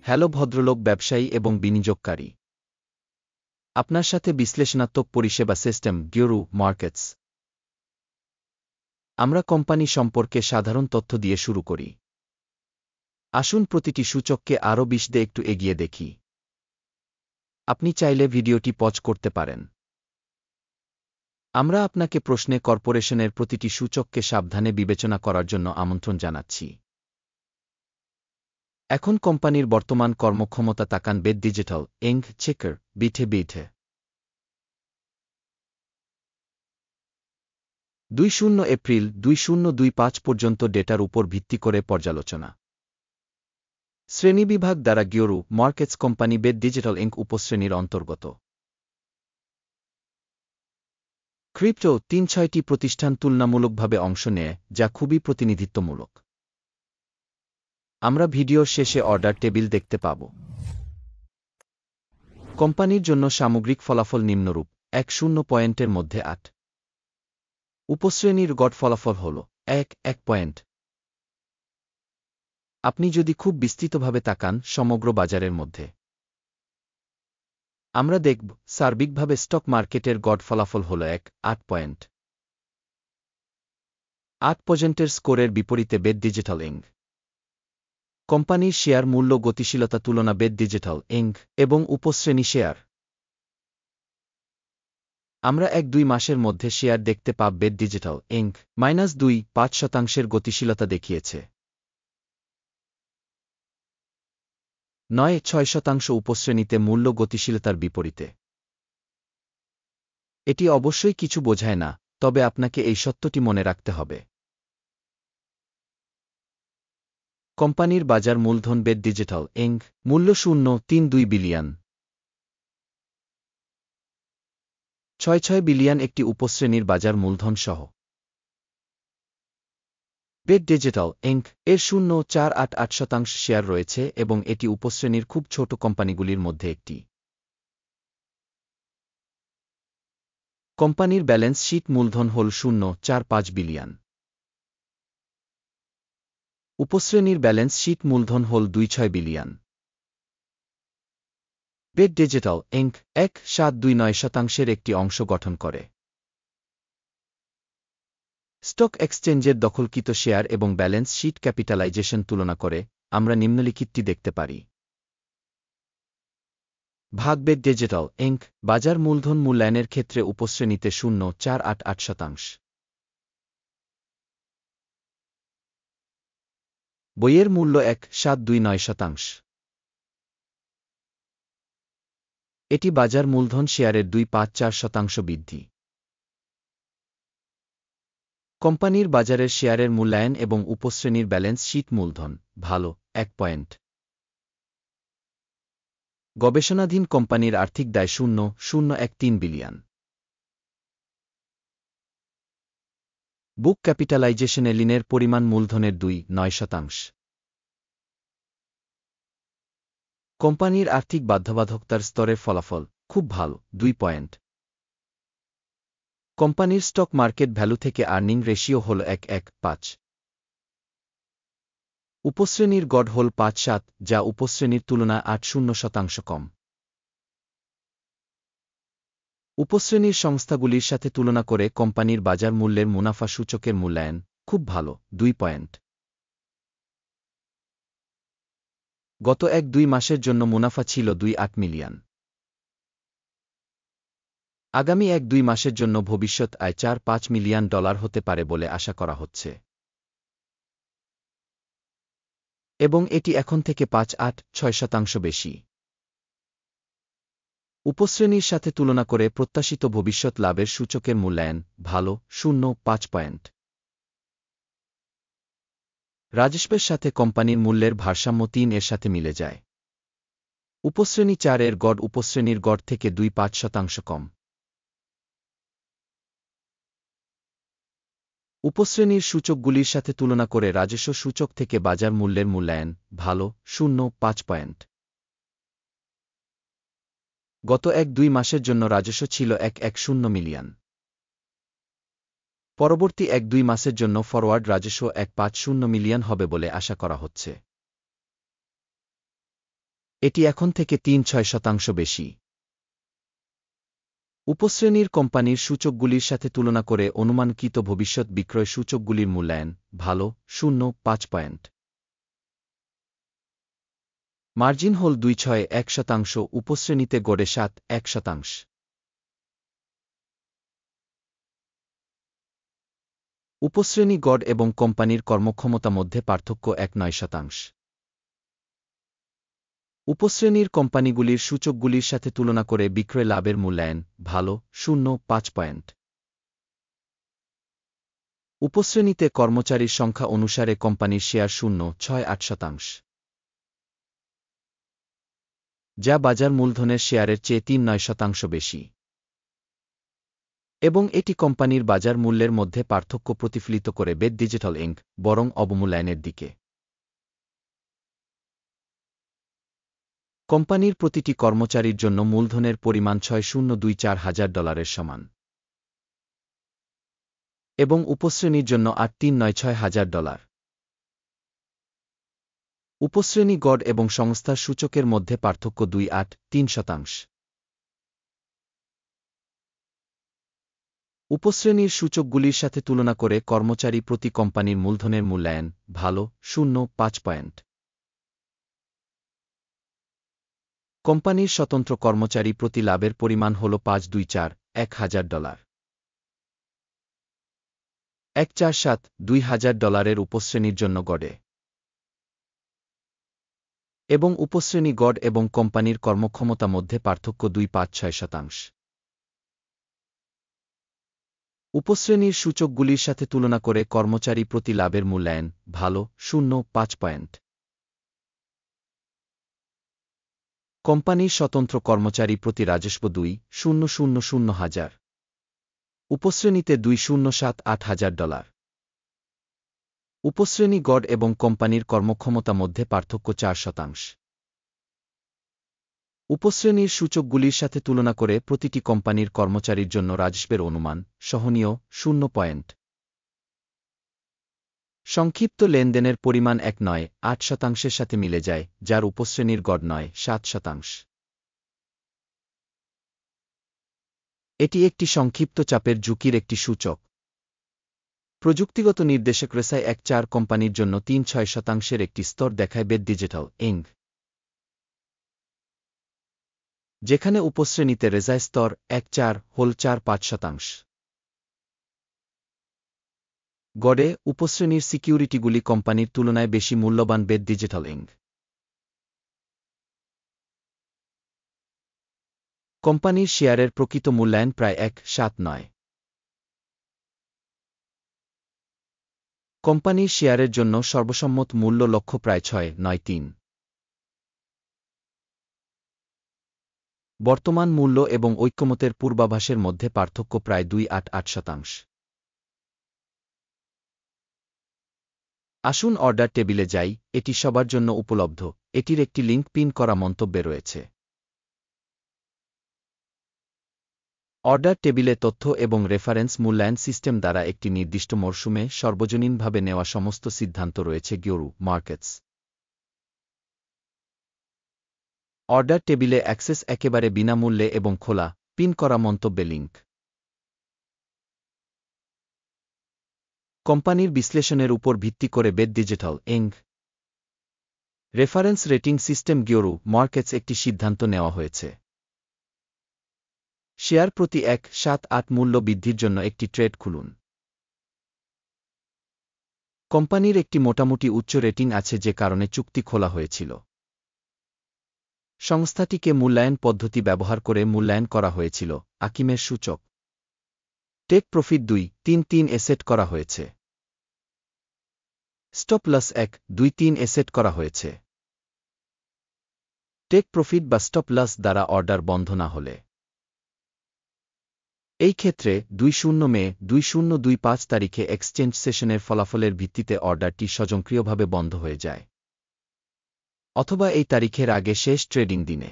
Hello ভদ্রলোক ব্যবসায়ী এবং বিনিয়োগকারী। আপনার সাথে বিশ্লেষণাত্মক পরিষেবা সিস্টেম গিওরু মার্কেটস। আমরা কোম্পানি সম্পর্কে সাধারণ তথ্য দিয়ে শুরু করি। আসুন প্রতিটি সূচককে আরও বিশদে একটু এগিয়ে দেখি। আপনি চাইলে ভিডিওটি পজ করতে পারেন। আমরা আপনাকে প্রশ্নে কর্পোরেশনের প্রতিটি সূচককে সাবধানে বিবেচনা করার জন্য আমন্ত্রণ জানাচ্ছি। এখন কোম্পানির বর্তমান কর্মক্ষমতা তাকান বেদ ডিজিটাল ইঙ্ক চেকার বিঠে 20 এপ্রিল 2025 পর্যন্ত ডেটার উপর ভিত্তি করে পর্যালোচনা। শ্রেণীবিভাগ দ্বারা গিওরু মার্কেটস কোম্পানি বেদ ডিজিটাল ইঙ্ক উপশ্রেণীর অন্তর্গত। ক্রিপ্টো 3-6টি প্রতিষ্ঠান তুলনামূলকভাবে অংশ নেয়, যা খুবই প্রতিনিধিত্বমূলক। আমরা ভিডিওর শেষে অর্ডার টেবিল দেখতে পাব। কোম্পানির জন্য সামগ্রিক ফলাফল নিম্নরূপ: 10 পয়েন্টের মধ্যে 8। উপশ্রেণীর গড় ফলাফল হল 1 পয়েন্ট। আপনি যদি খুব বিস্তৃতভাবে তাকান সমগ্র বাজারের মধ্যে, আমরা দেখব সার্বিকভাবে স্টক মার্কেটের গড় ফলাফল হল 8 পয়েন্ট। 8 পয়েন্টের স্কোরের বিপরীতে বেদ ডিজিটাল ইঙ্ক কোম্পানির শেয়ার মূল্য গতিশীলতা তুলনা বেদ ডিজিটাল ইঙ্ক এবং উপশ্রেণী শেয়ার। আমরা 1-2 মাসের মধ্যে শেয়ার দেখতে পাব বেদ ডিজিটাল ইঙ্ক -2.5% গতিশীলতা দেখিয়েছে। 9-6% উপশ্রেণীতে মূল্য গতিশীলতার বিপরীতে। এটি অবশ্যই কিছু বোঝায় না, তবে আপনাকে এই সত্যটি মনে রাখতে হবে। কোম্পানির বাজার মূলধন বেদ ডিজিটাল ইঙ্ক মূল্য 0.32 বিলিয়ন। 6 বিলিয়ন একটি উপশ্রেণীর বাজার মূলধন সহ। বেদ ডিজিটাল ইঙ্ক এর 0.488% শেয়ার রয়েছে এবং এটি উপশ্রেণীর খুব ছোট কোম্পানিগুলির মধ্যে একটি। কোম্পানির ব্যালেন্স শীট মূলধন হল 0.45 বিলিয়ন। উপশ্রেণীর ব্যালেন্স শীট মূলধন হল 2.6 বিলিয়ন। বেদ ডিজিটাল ইঙ্ক 1.729% একটি অংশ গঠন করে। স্টক এক্সচেঞ্জের দখলকৃত শেয়ার এবং ব্যালেন্স শীট ক্যাপিটালাইজেশন তুলনা করে আমরা নিম্নলিখিতটি দেখতে পারি। ভাগ বেদ ডিজিটাল ইঙ্ক বাজার মূলধন মূল্যায়নের ক্ষেত্রে উপশ্রেণীতে 0.488%। বইয়ের মূল্য 1.729%। এটি বাজার মূলধন শেয়ারের 2.4% বৃদ্ধি। কোম্পানির বাজারের শেয়ারের মূল্যায়ন এবং উপশ্রেণীর ব্যালেন্স শীট মূলধন ভালো 1 পয়েন্ট। গবেষণাধীন কোম্পানির আর্থিক দায় 0.013 বিলিয়ন। বুক ক্যাপিটালাইজেশনে ঋণের পরিমাণ মূলধনের 2.9%। কোম্পানির আর্থিক বাধ্যবাধকতার স্তরের ফলাফল খুব ভালো 2 পয়েন্ট। কোম্পানির স্টক মার্কেট ভ্যালু থেকে আর্নিং রেশিও হল 1.15। উপশ্রেণীর গড় হল 5.7, যা উপশ্রেণীর তুলনায় 0.8% কম। উপশ্রেণীর সংস্থাগুলির সাথে তুলনা করে কোম্পানির বাজার মূল্যের মুনাফা সূচকের মূল্যায়ন খুব ভালো 2 পয়েন্ট। গত 1-2 মাসের জন্য মুনাফা ছিল 2.8 মিলিয়ন। আগামী 1-2 মাসের জন্য ভবিষ্যৎ আয় $4-5 মিলিয়ন হতে পারে বলে আশা করা হচ্ছে, এবং এটি এখন থেকে 5.8-6% বেশি। উপশ্রেণীর সাথে তুলনা করে প্রত্যাশিত ভবিষ্যৎ লাভের সূচকের মূল্যায়ন ভালো 0.5 পয়েন্ট। রাজস্বের সাথে কোম্পানির মূল্যের ভারসাম্য 3 এর সাথে মিলে যায়। উপশ্রেণী 4 এর গড় উপশ্রেণীর গড় থেকে 2.5% কম। উপশ্রেণীর সূচকগুলির সাথে তুলনা করে রাজস্ব সূচক থেকে বাজার মূল্যের মূল্যায়ন ভালো 0.5 পয়েন্ট। গত 1-2 মাসের জন্য রাজস্ব ছিল 110 মিলিয়ন। পরবর্তী 1-2 মাসের জন্য ফরওয়ার্ড রাজস্ব 150 মিলিয়ন হবে বলে আশা করা হচ্ছে। এটি এখন থেকে ৩-৬% বেশি। উপশ্রেণীর কোম্পানির সূচকগুলির সাথে তুলনা করে অনুমানকৃত ভবিষ্যৎ বিক্রয় সূচকগুলির মূল্যায়ন ভালো 0.৫ পয়েন্ট। মার্জিন হল 2.61%, উপশ্রেণীতে গড়ে 7.1%। উপশ্রেণী গড় এবং কোম্পানির কর্মক্ষমতা মধ্যে পার্থক্য 1.9%। উপশ্রেণীর কোম্পানিগুলির সূচকগুলির সাথে তুলনা করে বিক্রয় লাভের মূল্যায়ন ভালো 0.5 পয়েন্ট। উপশ্রেণীতে কর্মচারীর সংখ্যা অনুসারে কোম্পানির শেয়ার 0.68%, যা বাজার মূলধনের শেয়ারের চেয়ে 3.9% বেশি, এবং এটি কোম্পানির বাজার মূল্যের মধ্যে পার্থক্য প্রতিফলিত করে বেদ ডিজিটাল ইনক বরং অবমূল্যায়নের দিকে। কোম্পানির প্রতিটি কর্মচারীর জন্য মূলধনের পরিমাণ $6,024,000 সমান, এবং উপশ্রেণীর জন্য $8,396,000। উপশ্রেণী গড় এবং সংস্থার সূচকের মধ্যে পার্থক্য 2.83%। উপশ্রেণীর সূচকগুলির সাথে তুলনা করে কর্মচারী প্রতি কোম্পানির মূলধনের মূল্যায়ন ভালো 0.5 পয়েন্ট। কোম্পানির স্বতন্ত্র কর্মচারী প্রতি লাভের পরিমাণ হল $5,241,000, $1,472,000 উপশ্রেণীর জন্য গড়ে, এবং উপশ্রেণী গড় এবং কোম্পানির কর্মক্ষমতা মধ্যে পার্থক্য 2.56%। উপশ্রেণীর সূচকগুলির সাথে তুলনা করে কর্মচারী প্রতি লাভের মূল্যায়ন ভালো 0.5 পয়েন্ট। কোম্পানির স্বতন্ত্র কর্মচারী প্রতি রাজস্ব 2,000,000, উপশ্রেণীতে $2,078,000। উপশ্রেণী গড় এবং কোম্পানির কর্মক্ষমতা মধ্যে পার্থক্য 4%। উপশ্রেণীর সূচকগুলির সাথে তুলনা করে প্রতিটি কোম্পানির কর্মচারীর জন্য রাজস্বের অনুমান সহনীয় 0 পয়েন্ট। সংক্ষিপ্ত লেনদেনের পরিমাণ 1.8%-এর সাথে মিলে যায়, যার উপশ্রেণীর গড় 7%। এটি একটি সংক্ষিপ্ত চাপের ঝুঁকির একটি সূচক। প্রযুক্তিগত নির্দেশক রেসাই 1.4 কোম্পানির জন্য 3.6%-এর একটি স্তর দেখায় বেদ ডিজিটাল ইনক, যেখানে উপশ্রেণীতে রেজাই স্তর 1.4 হল 4.5%। গড়ে উপশ্রেণীর সিকিউরিটিগুলি কোম্পানির তুলনায় বেশি মূল্যবান বেদ ডিজিটাল ইনক। কোম্পানির শেয়ারের প্রকৃত মূল্যায়ন প্রায় 1.7 কোম্পানির শেয়ারের জন্য সর্বসম্মত মূল্য লক্ষ্য প্রায় 6.93। বর্তমান মূল্য এবং ঐক্যমতের পূর্বাভাসের মধ্যে পার্থক্য প্রায় 2.88%। আসুন অর্ডার টেবিলে যাই, এটি সবার জন্য উপলব্ধ, এটির একটি লিঙ্ক পিন করা মন্তব্যে রয়েছে। অর্ডার টেবিলে তথ্য এবং রেফারেন্স মূল্যায়ন সিস্টেম দ্বারা একটি নির্দিষ্ট মরশুমে সর্বজনীনভাবে নেওয়া সমস্ত সিদ্ধান্ত রয়েছে গিওরু মার্কেটস। অর্ডার টেবিলে অ্যাক্সেস একেবারে বিনামূল্যে এবং খোলা, পিন করা মন্তব্যে লিঙ্ক। কোম্পানির বিশ্লেষণের উপর ভিত্তি করে বেদ digital inc reference rating system গিওরু মার্কেটস একটি সিদ্ধান্ত নেওয়া হয়েছে। শেয়ার প্রতি 1.78 মূল্য বৃদ্ধির জন্য একটি ট্রেড খুলুন। কোম্পানির একটি মোটামুটি উচ্চ রেটিং আছে যে কারণে চুক্তি খোলা হয়েছিল। সংস্থাটিকে মূল্যায়ন পদ্ধতি ব্যবহার করে মূল্যায়ন করা হয়েছিল। আকিমের সূচক টেক প্রফিট 2.33 সেট করা হয়েছে। স্টপ লস 1.23 সেট করা হয়েছে। টেক প্রফিট বা স্টপ লস দ্বারা অর্ডার বন্ধ না হলে। এই ক্ষেত্রে 20 মে 2025 তারিখে এক্সচেঞ্জ সেশনের ফলাফলের ভিত্তিতে অর্ডারটি স্বয়ংক্রিয়ভাবে বন্ধ হয়ে যায়, অথবা এই তারিখের আগে শেষ ট্রেডিং দিনে।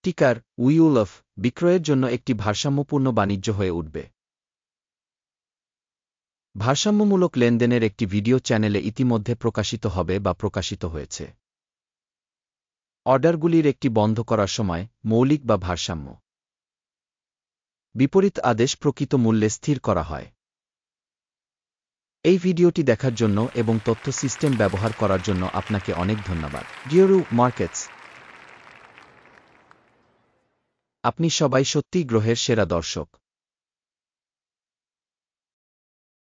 টিকার উইউলফ বিক্রয়ের জন্য একটি ভারসাম্যপূর্ণ বাণিজ্য হয়ে উঠবে। ভারসাম্যমূলক লেনদেনের একটি ভিডিও চ্যানেলে ইতিমধ্যে প্রকাশিত হবে বা প্রকাশিত হয়েছে। অর্ডারগুলির একটি বন্ধ করার সময় মৌলিক বা ভারসাম্য বিপরীত আদেশ প্রকৃত মূল্যে স্থির করা হয়। এই ভিডিওটি দেখার জন্য এবং তথ্য সিস্টেম ব্যবহার করার জন্য আপনাকে অনেক ধন্যবাদ। ডিওরু মার্কেটস, আপনি সবাই সত্যিই গ্রহের সেরা দর্শক।